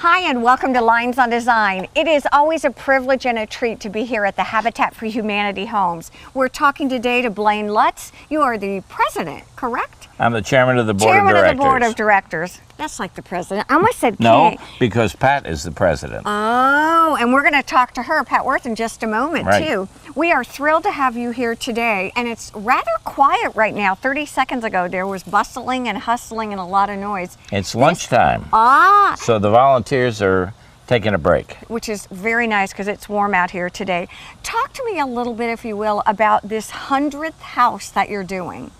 Hi, and welcome to Lines on Design. It is always a privilege and a treat to be here at the Habitat for Humanity homes. We're talking today to Blaine Lutz. You are the president, correct? I'm the chairman of the board of directors. Chairman of the board of directors. That's like the president. I almost said No, because Pat is the president. Oh, and we're going to talk to her, Pat Worth, in just a moment, Right. too. We are thrilled to have you here today, and it's rather quiet right now. 30 seconds ago, there was bustling and hustling and a lot of noise. It's lunchtime, Ah, so the volunteers are taking a break. which is very nice because it's warm out here today. Talk to me a little bit, if you will, about this 100th house that you're doing.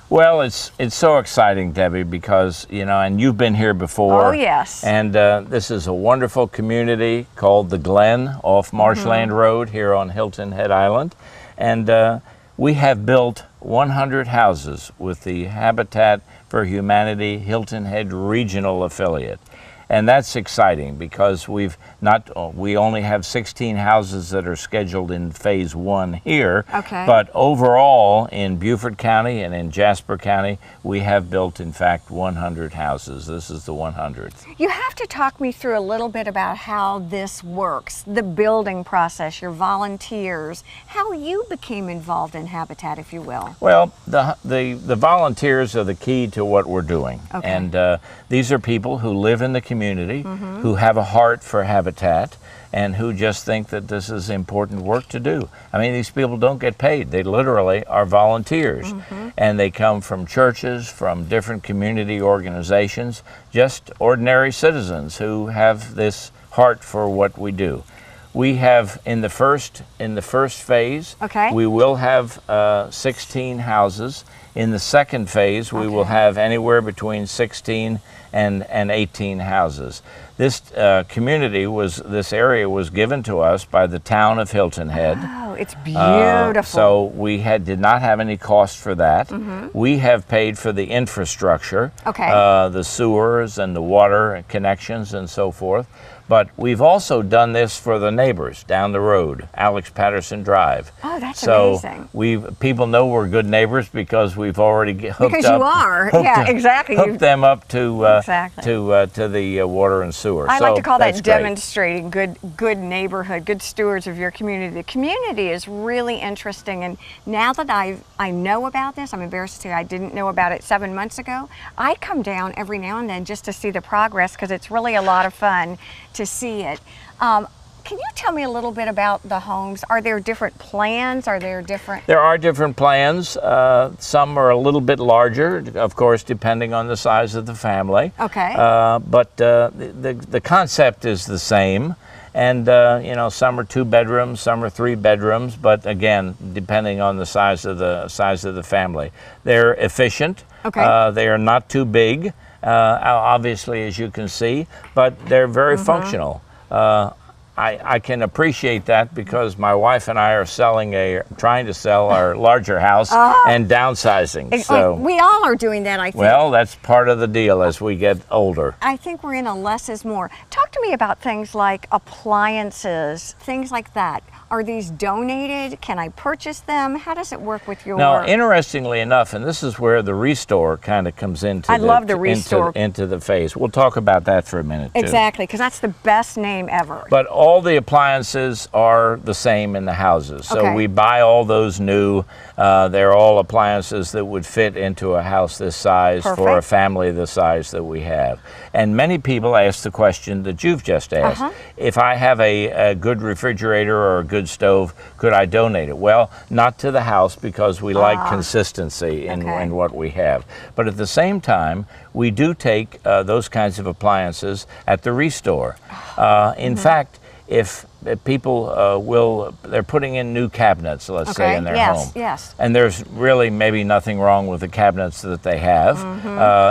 Well, it's so exciting, Debbie, because, you know, and you've been here before. Oh, yes. And this is a wonderful community called the Glen off Marshland Road here on Hilton Head Island. And we have built 100 houses with the Habitat for Humanity Hilton Head Regional Affiliate. And that's exciting because we only have 16 houses that are scheduled in phase 1 here. Okay. But overall in Beaufort County and in Jasper County, we have built in fact 100 houses. This is the 100th. You have to talk me through a little bit about how this works, the building process, your volunteers, how you became involved in Habitat, if you will. Well, the volunteers are the key to what we're doing. Okay. And these are people who live in the community, who have a heart for Habitat, and who just think that this is important work to do. I mean, these people don't get paid. They literally are volunteers. And they come from churches, from different community organizations, just ordinary citizens who have this heart for what we do. We have in the first phase, Okay. we will have 16 houses. In the second phase, we will have anywhere between 16 and 18 houses. This this area was given to us by the town of Hilton Head. Oh, it's beautiful. So we did not have any cost for that. We have paid for the infrastructure, Okay. The sewers and the water connections and so forth. But we've also done this for the neighbors down the road, Alex Patterson Drive. Oh, that's so amazing. People know we're good neighbors because we've already hooked up. Because you are, yeah, exactly. Hooked them up to Exactly. to the water and sewer. I like to call that that's great. demonstrating good neighborhood, good stewards of your community. The community is really interesting, and now that I know about this, I'm embarrassed to say I didn't know about it 7 months ago. I come down every now and then just to see the progress because it's really a lot of fun to see it. Can you tell me a little bit about the homes? Are there different plans? Are there different? There are different plans. Some are a little bit larger, of course, depending on the size of the family. Okay. But the concept is the same. And, you know, some are 2 bedrooms, some are 3 bedrooms, but again, depending on the size of the family. They're efficient. Okay. They are not too big, obviously, as you can see, but they're very functional. I can appreciate that because my wife and I are trying to sell our larger house and downsizing. So We all are doing that, I think. well, that's part of the deal as we get older. I think we're in a less is more. Talk to me about things like appliances, things like that. Are these donated? Can I purchase them? How does it work with your Now, interestingly enough, and this is where the Restore kind of comes into I love the Restore. into the phase. We'll talk about that for a minute, too. Exactly, because that's the best name ever. But all the appliances are the same in the houses. So Okay. we buy all those new. They're all appliances that would fit into a house this size for a Perfect. family the size that we have. And many people ask the question that you've just asked. If I have a good refrigerator or a good stove, could I donate it? Well, not to the house because we like consistency in what we have. But at the same time, we do take those kinds of appliances at the Restore. In fact, if people they're putting in new cabinets, let's say, in their home. Yes. And there's really maybe nothing wrong with the cabinets that they have.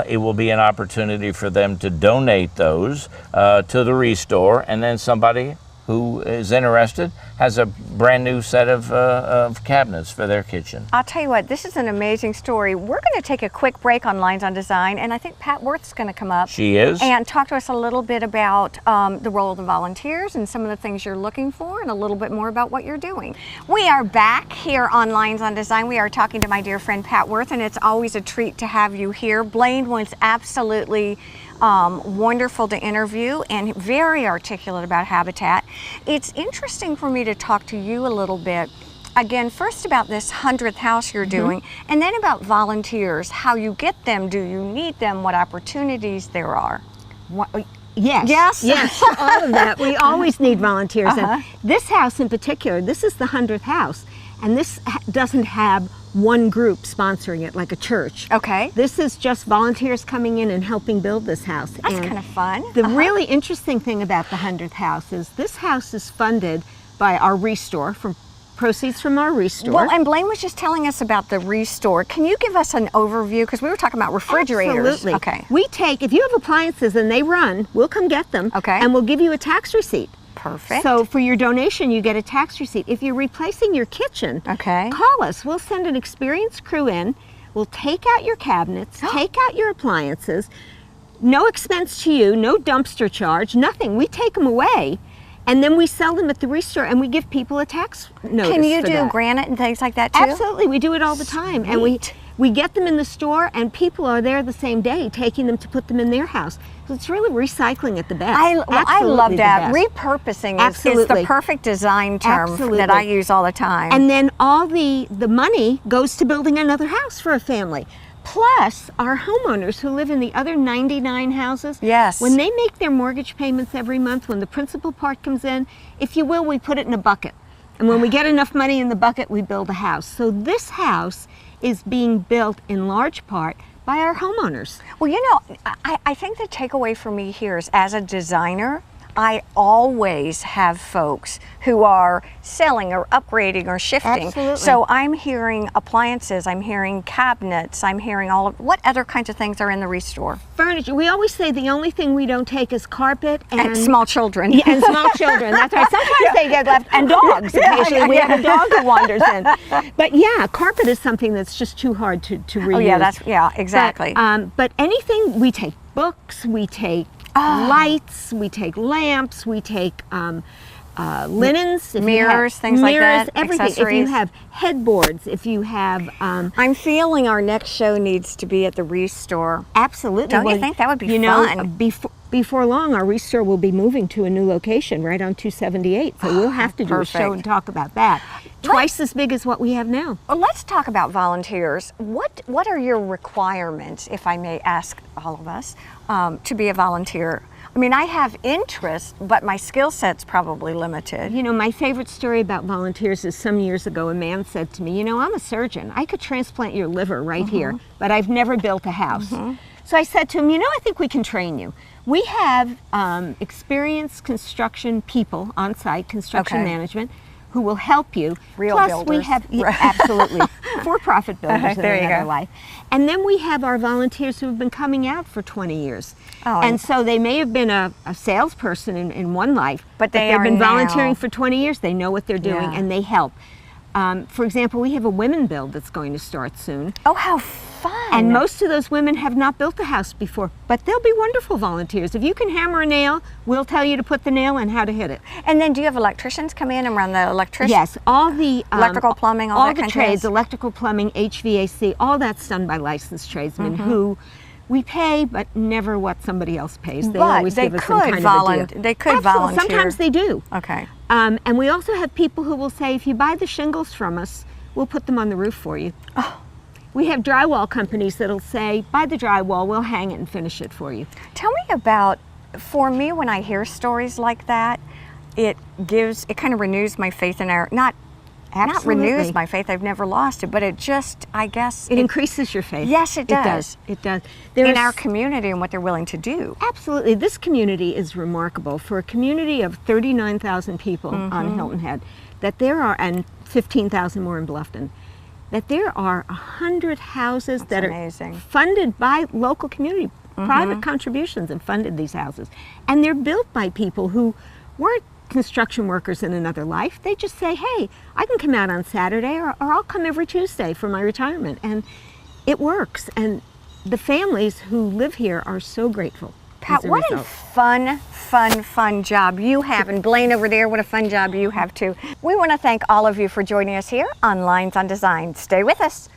It will be an opportunity for them to donate those to the Restore, and then somebody who is interested has a brand new set of cabinets for their kitchen. I'll tell you what, this is an amazing story. We're going to take a quick break on Lines on Design, and I think Pat Worth's going to come up. She is. And talk to us a little bit about the role of the volunteers and some of the things you're looking for, and a little bit more about what you're doing. We are back here on Lines on Design. We are talking to my dear friend Pat Worth, and it's always a treat to have you here. Blaine was absolutely wonderful to interview and very articulate about habitat. It's interesting for me to talk to you a little bit. Again, first about this 100th house you're doing, and then about volunteers, how you get them, do you need them, what opportunities there are. Yes. Yes? Yes, all of that. We always need volunteers. And this house in particular, this is the 100th house, and this doesn't have one group sponsoring it like a church. Okay. This is just volunteers coming in and helping build this house. That's kind of fun. The really interesting thing about the 100th house is this house is funded by our Restore, from proceeds from our Restore. Well, and Blaine was just telling us about the Restore. Can you give us an overview? Because we were talking about refrigerators. Absolutely. Okay. We take, if you have appliances and they run, we'll come get them. Okay. And we'll give you a tax receipt. Perfect. So for your donation, you get a tax receipt. If you're replacing your kitchen, okay, call us. We'll send an experienced crew in. We'll take out your cabinets, take out your appliances. No expense to you, no dumpster charge, nothing. We take them away. And then we sell them at the Restore, and we give people a tax notice. Can you for do that. granite and things like that too? Absolutely, we do it all the time. And we get them in the store, and people are there the same day taking them to put them in their house. So it's really recycling at the best. I love Absolutely that. the best. Repurposing is the perfect design term that I use all the time. And then all the money goes to building another house for a family. Plus, our homeowners who live in the other 99 houses, yes, when they make their mortgage payments every month, when the principal part comes in, if you will, we put it in a bucket. And when we get enough money in the bucket, we build a house. So this house is being built in large part by our homeowners. Well, you know, I think the takeaway for me here is, as a designer, I always have folks who are selling or upgrading or shifting. Absolutely. So I'm hearing appliances, I'm hearing cabinets, I'm hearing all of, what other kinds of things are in the Restore? Furniture. We always say the only thing we don't take is carpet and small children. Yeah, and small children, that's right. Sometimes they get left, and dogs. Occasionally we have a dog who wanders in. But yeah, carpet is something that's just too hard to reuse. Oh yeah, exactly. But anything, we take books, we take lights, we take lamps, we take linens, mirrors, things like that, everything. accessories. If you have headboards, if you have... I'm feeling our next show needs to be at the Restore. Absolutely. Don't you think that would be fun? Know, before long, our Restore will be moving to a new location right on 278, so we'll have to do a show and talk about that. Twice as big as what we have now. Well, let's talk about volunteers. What are your requirements, if I may ask all of us, to be a volunteer? I mean, I have interest, but my skill set's probably limited. You know, my favorite story about volunteers is some years ago, a man said to me, you know, I'm a surgeon. I could transplant your liver right here, but I've never built a house. So I said to him, you know, I think we can train you. We have experienced construction people on site, construction management, who will help you. Real Plus builders. we have, absolutely, for-profit builders in another life. And then we have our volunteers who have been coming out for 20 years. Oh, and so they may have been a salesperson in one life, but they've been volunteering for 20 years. They know what they're doing and they help. For example, we have a women build that's going to start soon. Oh, how fun. And most of those women have not built a house before, but they'll be wonderful volunteers. If you can hammer a nail, we'll tell you to put the nail and how to hit it. And then do you have electricians come in and run the electricity? Yes, all the electrical, plumbing, all that the kind trades, of electrical, plumbing, HVAC, all that's done by licensed tradesmen who we pay, but never what somebody else pays. They always give us some kind of a deal. They could volunteer. Sometimes they do. Okay. And we also have people who will say, if you buy the shingles from us, we'll put them on the roof for you. Oh. We have drywall companies that'll say, buy the drywall, we'll hang it and finish it for you. Tell me about, for me, when I hear stories like that, it kind of renews my faith in our, not renews my faith, I've never lost it, but it just, I guess. It increases your faith. Yes, it does. It does. In our community and what they're willing to do. Absolutely. This community is remarkable. For a community of 39,000 people on Hilton Head, that there are, and 15,000 more in Bluffton, that there are 100 houses that are funded by local community. Private contributions have funded these houses. And they're built by people who weren't construction workers in another life. They just say, hey, I can come out on Saturday or I'll come every Tuesday for my retirement. And it works. And the families who live here are so grateful. Pat, what a fun job you have. And Blaine over there, what a fun job you have too. We want to thank all of you for joining us here on Lynes on Design. Stay with us.